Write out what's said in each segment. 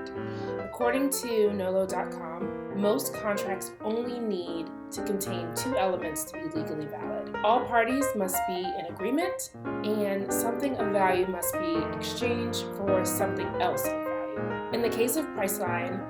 contract. According to Nolo.com, most contracts only need to contain 2 elements to be legally valid. All parties must be in agreement, and something of value must be exchanged for something else of value. In the case of Priceline,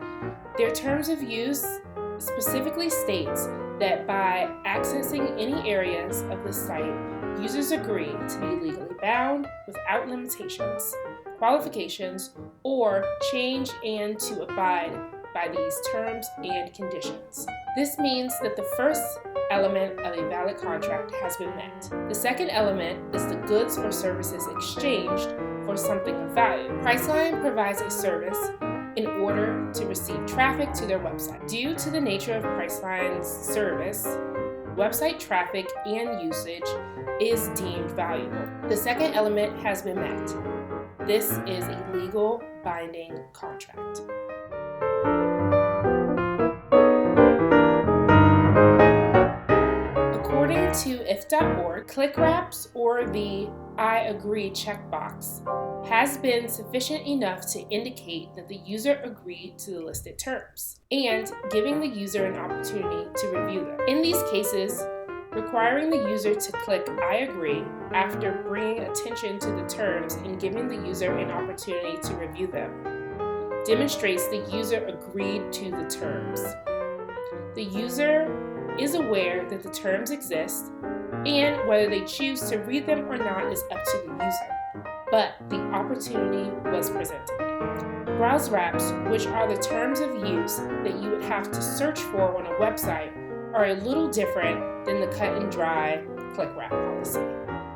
their terms of use specifically states that by accessing any areas of the site, users agree to be legally bound without limitations, qualifications, or change and to abide by these terms and conditions. This means that the first element of a valid contract has been met. The second element is the goods or services exchanged for something of value. Priceline provides a service in order to receive traffic to their website. Due to the nature of Priceline's service, website traffic and usage is deemed valuable. The second element has been met. This is a legal binding contract. According to if.org, click wraps or the I agree checkbox has been sufficient enough to indicate that the user agreed to the listed terms and giving the user an opportunity to review them. In these cases, requiring the user to click I agree after bringing attention to the terms and giving the user an opportunity to review them demonstrates the user agreed to the terms. The user is aware that the terms exist, and whether they choose to read them or not is up to the user, but the opportunity was presented. Browse wraps, which are the terms of use that you would have to search for on a website, are a little different than the cut and dry click wrap policy.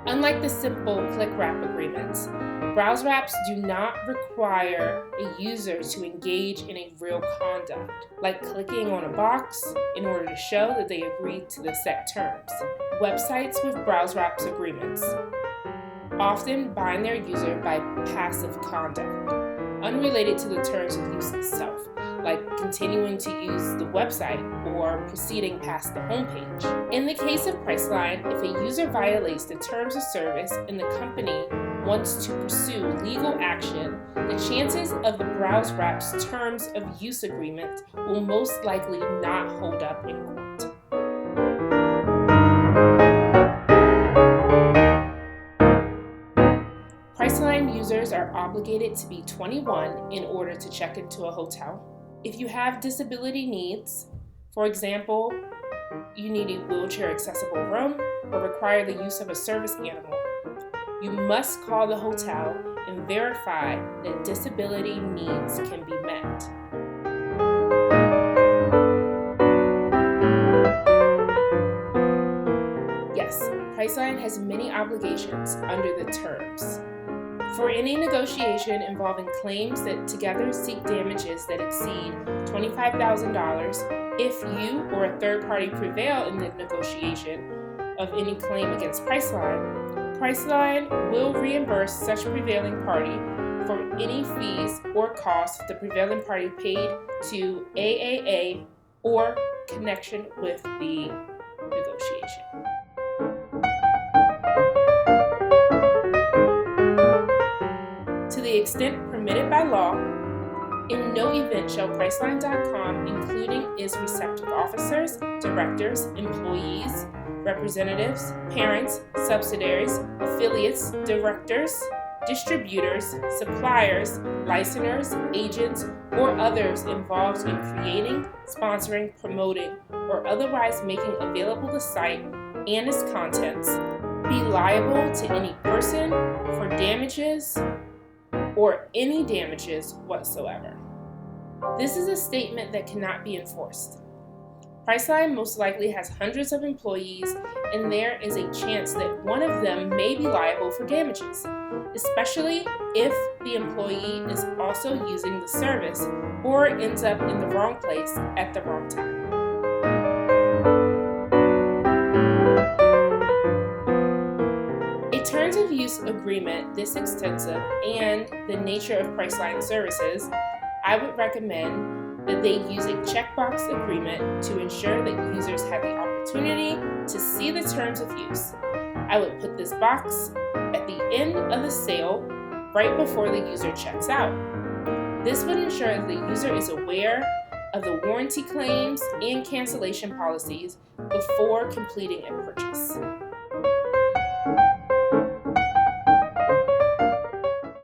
Unlike the simple click wrap agreements, browse wraps do not require a user to engage in a real conduct, like clicking on a box in order to show that they agreed to the set terms. Websites with browse wraps agreements often bind their user by passive conduct, unrelated to the terms of use itself, like continuing to use the website or proceeding past the homepage. In the case of Priceline, if a user violates the terms of service and the company wants to pursue legal action, the chances of the browse wraps terms of use agreement will most likely not hold up in court. Priceline users are obligated to be 21 in order to check into a hotel. If you have disability needs, for example, you need a wheelchair accessible room or require the use of a service animal, you must call the hotel and verify that disability needs can be met. Yes, Priceline has many obligations under the terms. For any negotiation involving claims that together seek damages that exceed $25,000, if you or a third party prevail in the negotiation of any claim against Priceline, Priceline will reimburse such prevailing party for any fees or costs the prevailing party paid to AAA or connection with the negotiation. To the extent permitted by law, in no event shall Priceline.com, including its receptive officers, directors, employees, representatives, parents, subsidiaries, affiliates, directors, distributors, suppliers, licensors, agents, or others involved in creating, sponsoring, promoting, or otherwise making available the site and its contents, be liable to any person for damages or any damages whatsoever. This is a statement that cannot be enforced. Priceline most likely has hundreds of employees, and there is a chance that one of them may be liable for damages, especially if the employee is also using the service or ends up in the wrong place at the wrong time. A terms of use agreement this extensive and the nature of Priceline services, I would recommend that they use a checkbox agreement to ensure that users have the opportunity to see the terms of use. I would put this box at the end of the sale right before the user checks out. This would ensure that the user is aware of the warranty claims and cancellation policies before completing a purchase.